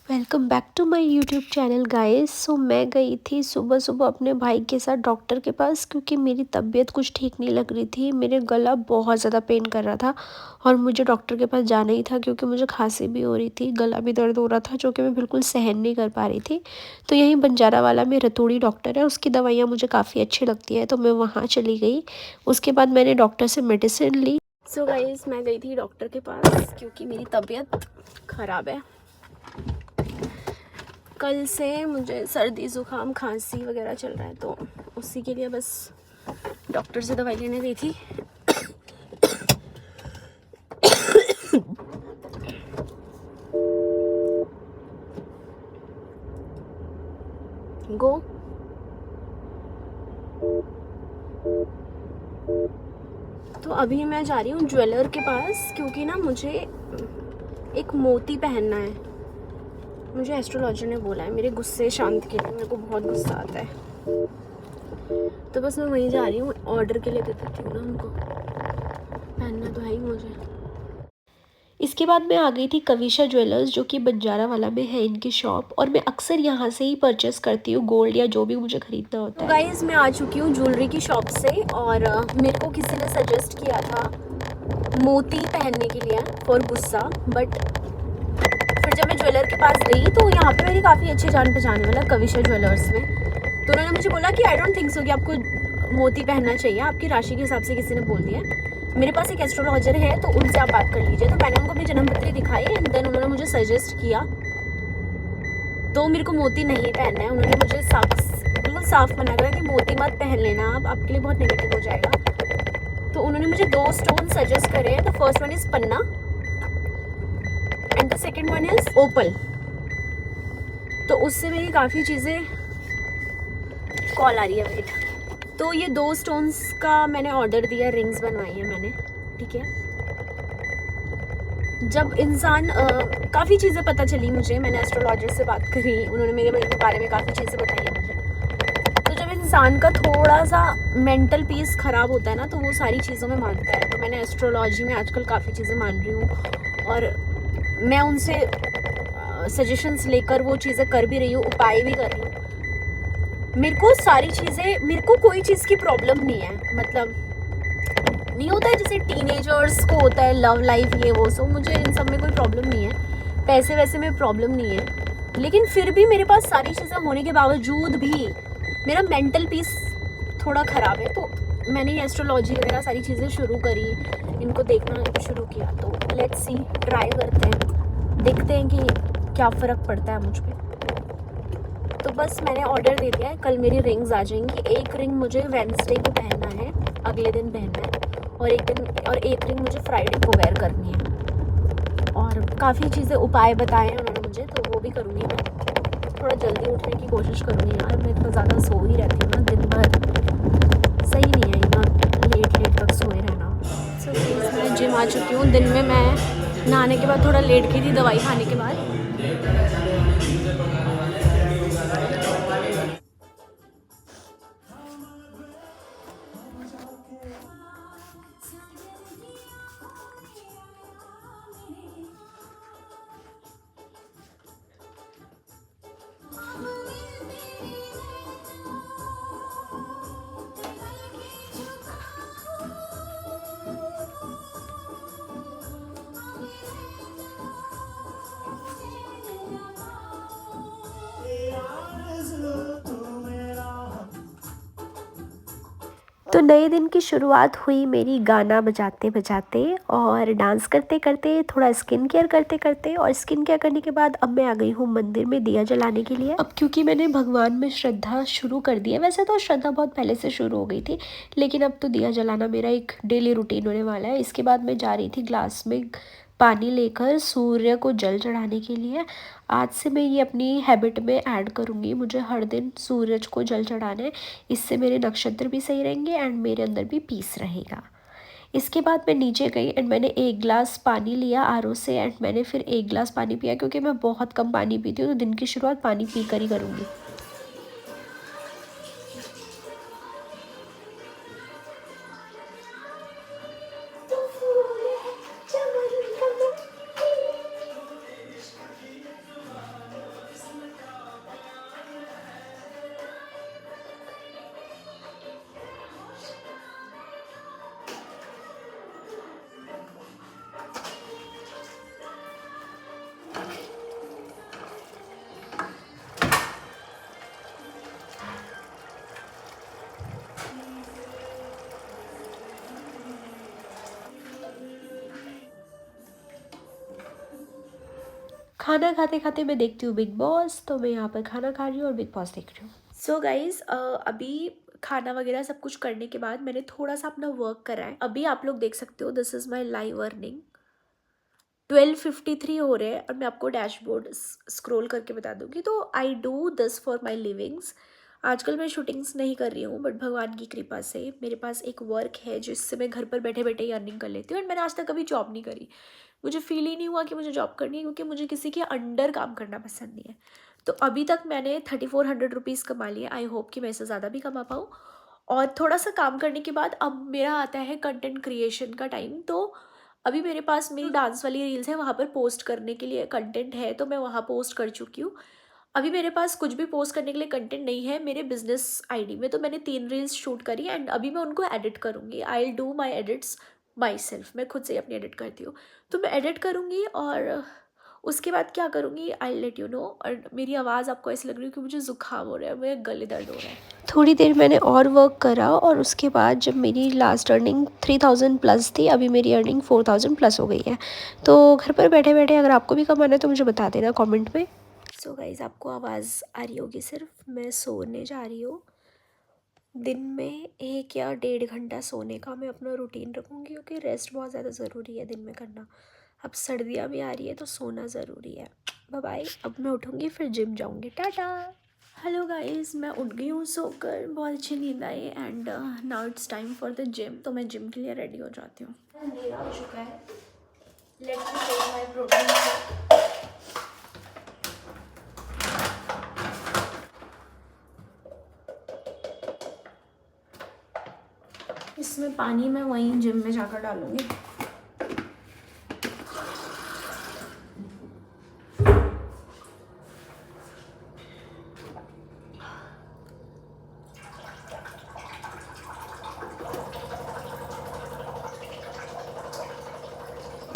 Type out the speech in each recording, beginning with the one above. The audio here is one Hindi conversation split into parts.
Welcome back to my YouTube channel guys. So मैं गई थी सुबह सुबह अपने भाई के साथ डॉक्टर के पास क्योंकि मेरी तबीयत कुछ ठीक नहीं लग रही थी। मेरे गला बहुत ज़्यादा पेन कर रहा था और मुझे डॉक्टर के पास जाना ही था क्योंकि मुझे खांसी भी हो रही थी, गला भी दर्द हो रहा था जो कि मैं बिल्कुल सहन नहीं कर पा रही थी। तो यहीं बंजारा वाला में रतोड़ी डॉक्टर है, उसकी दवाइयाँ मुझे काफ़ी अच्छी लगती है तो मैं वहाँ चली गई। उसके बाद मैंने डॉक्टर से मेडिसिन ली। सो गाइस मैं गई थी डॉक्टर के पास क्योंकि मेरी तबीयत ख़राब है। कल से मुझे सर्दी ज़ुकाम खांसी वगैरह चल रहा है तो उसी के लिए बस डॉक्टर से दवाई लेने गई थी। गो तो अभी मैं जा रही हूँ ज्वेलर के पास क्योंकि ना मुझे एक मोती पहनना है। मुझे एस्ट्रोलॉजर ने बोला है मेरे गुस्से शांत के लिए, मेरे को बहुत गुस्सा आता है तो बस मैं वहीं जा रही हूँ। ऑर्डर के लिए दे देती हूँ ना उनको, पहनना तो है ही मुझे। इसके बाद मैं आ गई थी कविशा ज्वेलर्स जो कि बंजारा वाला में है इनकी शॉप, और मैं अक्सर यहाँ से ही परचेस करती हूँ गोल्ड या जो भी मुझे खरीदना होता है। तो गाइस मैं आ चुकी हूँ ज्वेलरी की शॉप से और मेरे को किसी ने सजेस्ट किया था मोती पहनने के लिए फॉर गुस्सा, बट फिर जब मैं ज्वेलर के पास गई तो यहाँ पे मेरी काफ़ी अच्छी जान पहचान वाला कविशा ज्वेलर्स में, तो उन्होंने मुझे बोला कि आई डोंट थिंक सो कि आपको मोती पहनना चाहिए, आपकी राशि के हिसाब से किसी ने बोल दिया। मेरे पास एक एस्ट्रोलॉजर है तो उनसे आप बात कर लीजिए। तो मैंने उनको अपनी जन्मपत्री दिखाई एंड देन उन्होंने मुझे सजेस्ट किया तो मेरे को मोती नहीं पहनना है। उन्होंने मुझे बिल्कुल साफ मना करा कि मोती मत पहन लेना, आप आपके लिए बहुत नेगेटिव हो जाएगा। तो उन्होंने मुझे 2 स्टोन सजेस्ट करे हैं। The first one is panna and the second one is opal. तो उससे मेरी काफ़ी चीज़ें कॉल आ रही है, वेट। तो ये 2 स्टोन्स का मैंने ऑर्डर दिया, रिंग्स बनवाई है मैंने, ठीक है। जब इंसान काफ़ी चीज़ें पता चली मुझे, मैंने एस्ट्रोलॉजर से बात करी, उन्होंने मेरे बारे में काफ़ी चीज़ें बताई हैं मुझे। तो जब इंसान का थोड़ा सा मेंटल पीस ख़राब होता है ना तो वो सारी चीज़ों में मानता है। तो मैंने एस्ट्रोलॉजी में आजकल काफ़ी चीज़ें मान रही हूँ और मैं उनसे सजेशंस लेकर वो चीज़ें कर भी रही हूँ, उपाय भी कर रही हूँ। मेरे को सारी चीज़ें, मेरे को कोई चीज़ की प्रॉब्लम नहीं है। मतलब नहीं होता है जैसे टीनेजर्स को होता है लव लाइफ ये वो, सो मुझे इन सब में कोई प्रॉब्लम नहीं है, पैसे वैसे में प्रॉब्लम नहीं है। लेकिन फिर भी मेरे पास सारी चीज़ें होने के बावजूद भी मेरा मेंटल पीस थोड़ा ख़राब है। तो मैंने ये एस्ट्रोलॉजी वगैरह सारी चीज़ें शुरू करी, इनको देखना शुरू किया। तो लेट्स सी, ट्राई करते हैं, देखते हैं कि क्या फ़र्क पड़ता है मुझ पर। तो बस मैंने ऑर्डर दे दिया है, कल मेरी रिंग्स आ जाएंगी। एक रिंग मुझे वेडनेसडे को पहनना है, अगले दिन पहनना है, और एक रिंग मुझे फ्राइडे को वेयर करनी है। और काफ़ी चीज़ें उपाय बताए हैं उन्होंने मुझे, तो वो भी करूँगी मैं। थोड़ा जल्दी उठने की कोशिश करूँगी यार, मैं इतना ज़्यादा सो ही रहती हूँ ना दिन भर, सही नहीं है इतना लेट लेट तक सोए रहना। मैं जिम आ चुकी हूँ। दिन में मैं नहाने के बाद थोड़ा लेट गई थी दवाई खाने के बाद। तो नए दिन की शुरुआत हुई मेरी गाना बजाते बजाते और डांस करते करते, थोड़ा स्किन केयर करते करते, और स्किन केयर करने के बाद अब मैं आ गई हूँ मंदिर में दिया जलाने के लिए। अब क्योंकि मैंने भगवान में श्रद्धा शुरू कर दी है, वैसे तो श्रद्धा बहुत पहले से शुरू हो गई थी, लेकिन अब तो दिया जलाना मेरा एक डेली रूटीन होने वाला है। इसके बाद मैं जा रही थी ग्लास में पानी लेकर सूर्य को जल चढ़ाने के लिए। आज से मैं ये अपनी हैबिट में ऐड करूँगी, मुझे हर दिन सूरज को जल चढ़ाना है। इससे मेरे नक्षत्र भी सही रहेंगे एंड मेरे अंदर भी पीस रहेगा। इसके बाद मैं नीचे गई एंड मैंने 1 गिलास पानी लिया आरओ से एंड मैंने फिर 1 गिलास पानी पिया क्योंकि मैं बहुत कम पानी पीती हूँ, तो दिन की शुरुआत पानी पी कर ही करूँगी। खाना खाते खाते मैं देखती हूँ बिग बॉस, तो मैं यहाँ पर खाना खा रही हूँ और बिग बॉस देख रही हूँ। सो गाइज अभी खाना वगैरह सब कुछ करने के बाद मैंने थोड़ा सा अपना वर्क करा है। अभी आप लोग देख सकते हो, this is my live earning. 12:53 हो रहे हैं और मैं आपको डैशबोर्ड स्क्रॉल करके बता दूंगी। तो I do this for my livings. आजकल मैं शूटिंग्स नहीं कर रही हूँ, बट भगवान की कृपा से मेरे पास एक वर्क है जिससे मैं घर पर बैठे बैठे ही अर्निंग कर लेती हूँ। और मैंने आज तक कभी जॉब नहीं करी। मुझे फील ही नहीं हुआ कि मुझे जॉब करनी है, क्योंकि मुझे किसी के अंडर काम करना पसंद नहीं है। तो अभी तक मैंने 3400 रुपीज़ कमा लिए। आई होप कि मैं इससे ज़्यादा भी कमा पाऊँ। और थोड़ा सा काम करने के बाद अब मेरा आता है कंटेंट क्रिएशन का टाइम। तो अभी मेरे पास मेरी डांस वाली रील्स है, वहाँ पर पोस्ट करने के लिए कंटेंट है, तो मैं वहाँ पोस्ट कर चुकी हूँ। अभी मेरे पास कुछ भी पोस्ट करने के लिए कंटेंट नहीं है मेरे बिजनेस आईडी में। तो मैंने 3 रील्स शूट करी एंड अभी मैं उनको एडिट करूँगी। I will do my edits my self. मैं खुद से अपनी एडिट करती हूँ, तो मैं एडिट करूँगी और उसके बाद क्या करूँगी आई लेट यू नो। और मेरी आवाज़ आपको ऐसी लग रही है कि मुझे ज़ुकाम हो रहा है, मेरे गले दर्द हो रहा है। थोड़ी देर मैंने और वर्क करा और उसके बाद जब मेरी लास्ट अर्निंग 3000 प्लस थी, अभी मेरी अर्निंग 4000 प्लस हो गई है। तो घर पर बैठे बैठे अगर आपको भी कमाना है तो मुझे बता देना कमेंट में। सो गाइज आपको आवाज़ आ रही होगी, सिर्फ मैं सोने जा रही हूँ। दिन में 1 या 1.5 घंटा सोने का मैं अपना रूटीन रखूँगी, क्योंकि रेस्ट बहुत ज़्यादा ज़रूरी है दिन में करना। अब सर्दियाँ भी आ रही है तो सोना ज़रूरी है। Bye bye. अब मैं उठूँगी फिर जिम जाऊँगी। टाटा। हेलो गाइस, मैं उठ गई हूँ सोकर, बहुत अच्छी नींद आई and now it's time for the gym. तो मैं जिम के लिए रेडी हो जाती हूँ। अंधेरा हो चुका है। Let me take my protein. इसमें पानी मैं वहीं जिम में जाकर डालूँगी।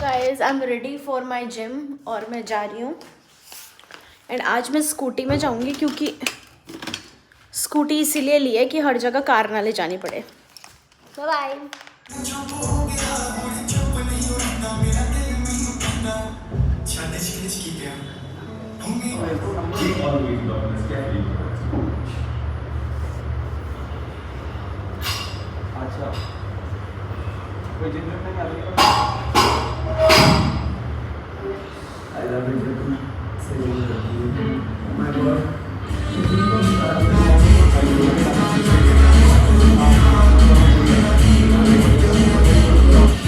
Guys I am ready for my gym और मैं जा रही हूँ। एंड आज मैं स्कूटी में जाऊँगी, क्योंकि स्कूटी इसीलिए ली है कि हर जगह कार ना ले जानी पड़े। Bye bye.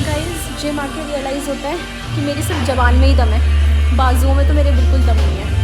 गाइस जिम आके रियलाइज़ होता है कि मेरी सिर्फ जबान में ही दम है, बाजुओं में तो मेरे बिल्कुल दम नहीं है।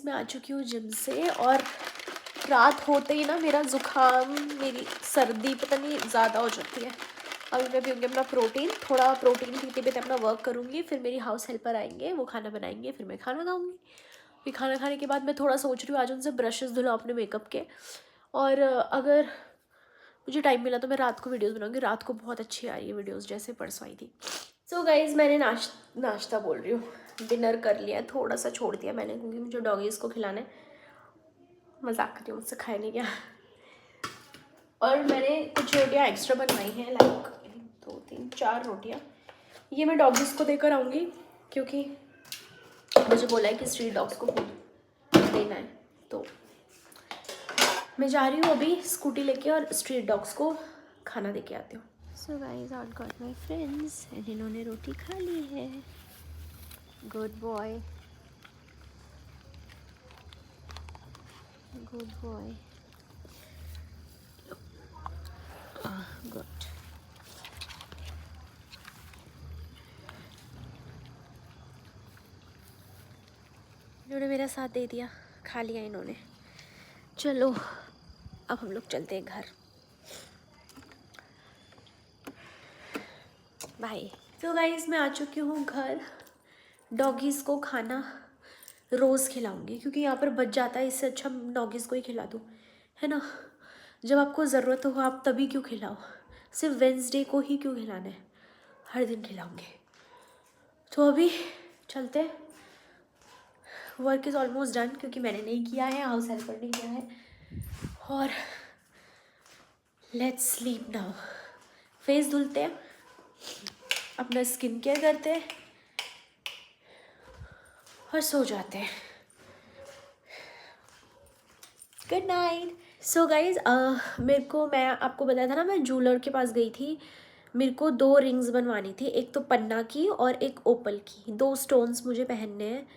आ चुकी हूँ जिम से और रात होते ही ना मेरा ज़ुकाम, मेरी सर्दी पता नहीं ज़्यादा हो जाती है। अभी मैं पीऊँगी अपना प्रोटीन, थोड़ा प्रोटीन पीते पीते अपना वर्क करूँगी। फिर मेरी हाउस हेल्पर आएंगे, वो खाना बनाएंगे, फिर मैं खाना खाऊँगी। फिर खाना खाने के बाद मैं थोड़ा सोच रही हूँ आज उनसे ब्रशेस धुलाऊँ अपने मेकअप के। और अगर मुझे टाइम मिला तो मैं रात को वीडियोज़ बनाऊँगी। रात को बहुत अच्छी आ रही है वीडियोज़, जैसे परसों आई थी। सो गाइज़ मैंने नाश्ता बोल रही हूँ, डिनर कर लिया, थोड़ा सा छोड़ दिया मैंने, क्योंकि मुझे डॉगीज़ को खिलाना है। मजाक कर रही हूँ, मुझसे खाया नहीं गया। और मैंने कुछ रोटियाँ एक्स्ट्रा बनवाई हैं, लाइक 1 2 3 4 रोटियाँ। ये मैं डॉग्स को देकर आऊँगी क्योंकि मुझे बोला है कि स्ट्रीट डॉग्स को फूड देना है, तो मैं जा रही हूँ अभी स्कूटी लेके और स्ट्रीट डॉग्स को खाना दे के आती हूँ। So guys, out got my friends and इन्होंने रोटी खा ली है। Good boy, good boy, good. इन्होंने मेरा साथ दे दिया, खा लिया इन्होंने। चलो अब हम लोग चलते हैं घर। बाय। तो गाइस मैं आ चुकी हूँ घर। डॉगीज़ को खाना रोज़ खिलाऊंगी क्योंकि यहाँ पर बच जाता है, इससे अच्छा डॉगीज़ को ही खिला दूँ, है ना। जब आपको ज़रूरत हो आप तभी क्यों खिलाओ, सिर्फ वेंसडे को ही क्यों खिलाना है, हर दिन खिलाऊंगी। तो अभी चलते हैं। वर्क इज़ ऑलमोस्ट डन क्योंकि मैंने नहीं किया है, हाउस हेल्पर ने किया है। और लेट्स स्लीप नाउ। फेस धुलते हैं, अपना स्किन केयर करते हैं और सो जाते हैं। Good night. सो गाइज मैं आपको बताया था ना, मैं ज्वेलर के पास गई थी। मेरे को 2 रिंग्स बनवानी थी, एक तो पन्ना की और एक ओपल की। 2 स्टोन्स मुझे पहनने हैं,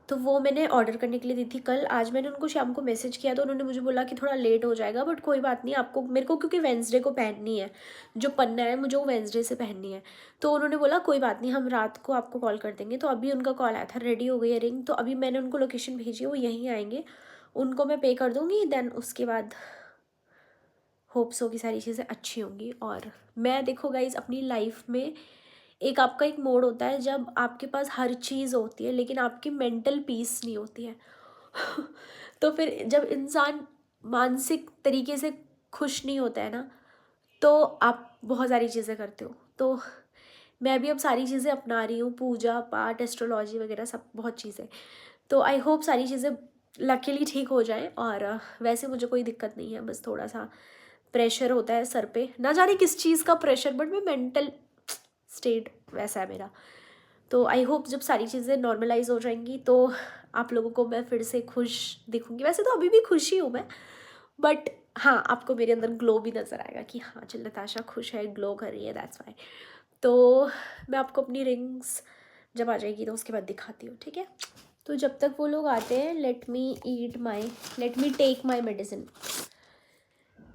तो वो मैंने ऑर्डर करने के लिए दी थी कल। आज मैंने उनको शाम को मैसेज किया तो उन्होंने मुझे बोला कि थोड़ा लेट हो जाएगा, बट कोई बात नहीं, आपको मेरे को क्योंकि वेंसडे को पहननी है, जो पन्ना है मुझे वो वेंसडे से पहननी है। तो उन्होंने बोला कोई बात नहीं, हम रात को आपको कॉल कर देंगे। तो अभी उनका कॉल आया था, रेडी हो गई है रिंग। तो अभी मैंने उनको लोकेशन भेजी है, वो यहीं आएंगे, उनको मैं पे कर दूँगी। देन उसके बाद होप्स हो कि सारी चीज़ें अच्छी होंगी। और मैं देखो गाइज अपनी लाइफ में एक आपका एक मोड होता है जब आपके पास हर चीज़ होती है लेकिन आपकी मेंटल पीस नहीं होती है। तो फिर जब इंसान मानसिक तरीके से खुश नहीं होता है ना, तो आप बहुत सारी चीज़ें करते हो। तो मैं भी अब सारी चीज़ें अपना रही हूँ, पूजा पाठ, एस्ट्रोलॉजी वगैरह सब बहुत चीज़ें। तो आई होप सारी चीज़ें लकीली ठीक हो जाएं। और वैसे मुझे कोई दिक्कत नहीं है, बस थोड़ा सा प्रेशर होता है सर पे, ना जाने किस चीज़ का प्रेशर, बट मैं मेंटल स्टेट वैसा है मेरा। तो आई होप जब सारी चीज़ें नॉर्मलाइज हो जाएंगी तो आप लोगों को मैं फिर से खुश दिखूंगी। वैसे तो अभी भी खुश ही हूँ मैं, बट हाँ, आपको मेरे अंदर ग्लो भी नज़र आएगा कि हाँ चल नताशा खुश है, ग्लो कर रही है, दैट्स वाई। तो मैं आपको अपनी रिंग्स जब आ जाएगी तो उसके बाद दिखाती हूँ, ठीक है। तो जब तक वो लोग आते हैं, let me take my medicine.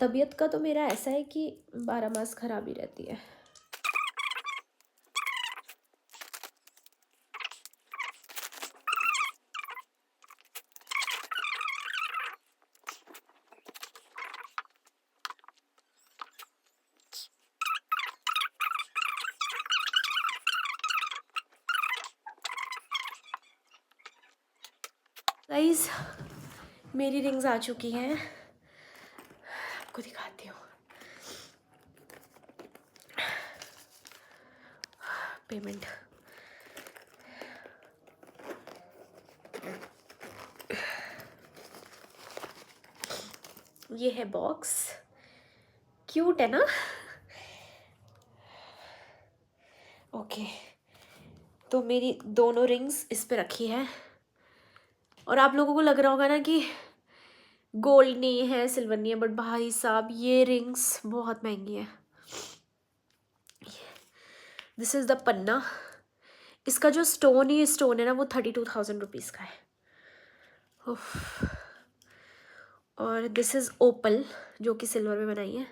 तबीयत का तो मेरा ऐसा है कि 12 मास खराब ही रहती है। गाइस मेरी रिंग्स आ चुकी हैं, आपको दिखाती हूँ। पेमेंट ये है बॉक्स, क्यूट है ना। ओके, तो मेरी दोनों रिंग्स इस पे रखी है। और आप लोगों को लग रहा होगा ना कि गोल्ड नहीं है, सिल्वर नहीं है, बट भाई साहब ये रिंग्स बहुत महंगी है। दिस इज़ द पन्ना। इसका जो स्टोन है ना, वो 32,000 रुपीज़ का है। उफ। और दिस इज़ ओपल, जो कि सिल्वर में बनाई है।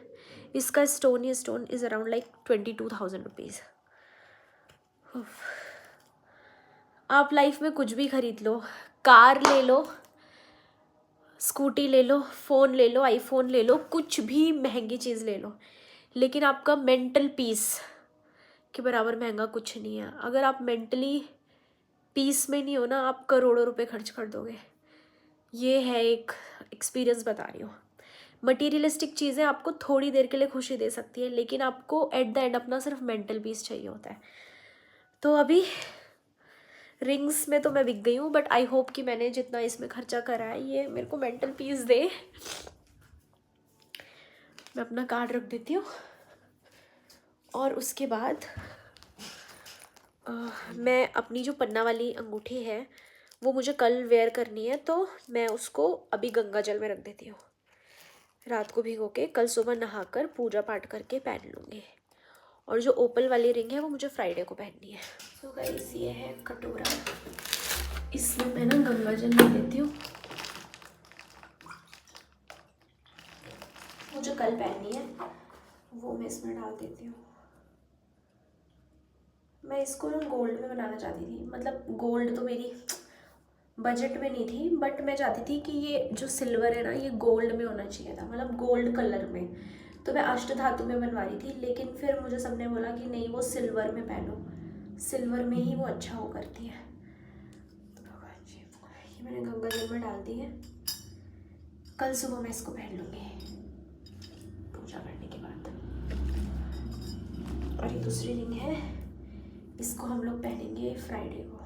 इसका stone is around like 22,000 rupees. आप लाइफ में कुछ भी खरीद लो, कार ले लो, स्कूटी ले लो, फ़ोन ले लो, आईफोन ले लो, कुछ भी महंगी चीज़ ले लो, लेकिन आपका मेंटल पीस के बराबर महंगा कुछ नहीं है। अगर आप मेंटली पीस में नहीं हो ना, आप करोड़ों रुपए खर्च कर दोगे। ये है एक एक्सपीरियंस बता रही हूँ। मटीरियलिस्टिक चीज़ें आपको थोड़ी देर के लिए खुशी दे सकती है, लेकिन आपको एट द एंड अपना सिर्फ मेंटल पीस चाहिए होता है। तो अभी रिंग्स में तो मैं बिक गई हूँ, बट आई होप कि मैंने जितना इसमें खर्चा करा है ये मेरे को मेंटल पीस दे। मैं अपना कार्ड रख देती हूँ और उसके बाद मैं अपनी जो पन्ना वाली अंगूठी है वो मुझे कल वेयर करनी है, तो मैं उसको अभी गंगा जल में रख देती हूँ। रात को भिगो के कल सुबह नहाकर पूजा पाठ करके पहन लूँगी। और जो ओपल वाली रिंग है वो मुझे फ्राइडे को पहननी है। तो गाइस ये है कटोरा, इसमें मैं ना गंगा जल ले लेती हूँ, मुझे कल पहननी है, वो मैं इसमें डाल देती हूँ। मैं इसको ना गोल्ड में बनाना चाहती थी, मतलब गोल्ड तो मेरी बजट में नहीं थी, बट मैं चाहती थी कि ये जो सिल्वर है ना ये गोल्ड में होना चाहिए था, मतलब गोल्ड कलर में। तो मैं अष्ट धातु में बनवा रही थी, लेकिन फिर मुझे सबने बोला कि नहीं वो सिल्वर में पहनो, सिल्वर में ही वो अच्छा हो करती है। ये मैंने गंगा जल में डाल दी है, कल सुबह मैं इसको पहन लूँगी पूजा करने के बाद। और ये दूसरी रिंग है, इसको हम लोग पहनेंगे फ्राइडे को।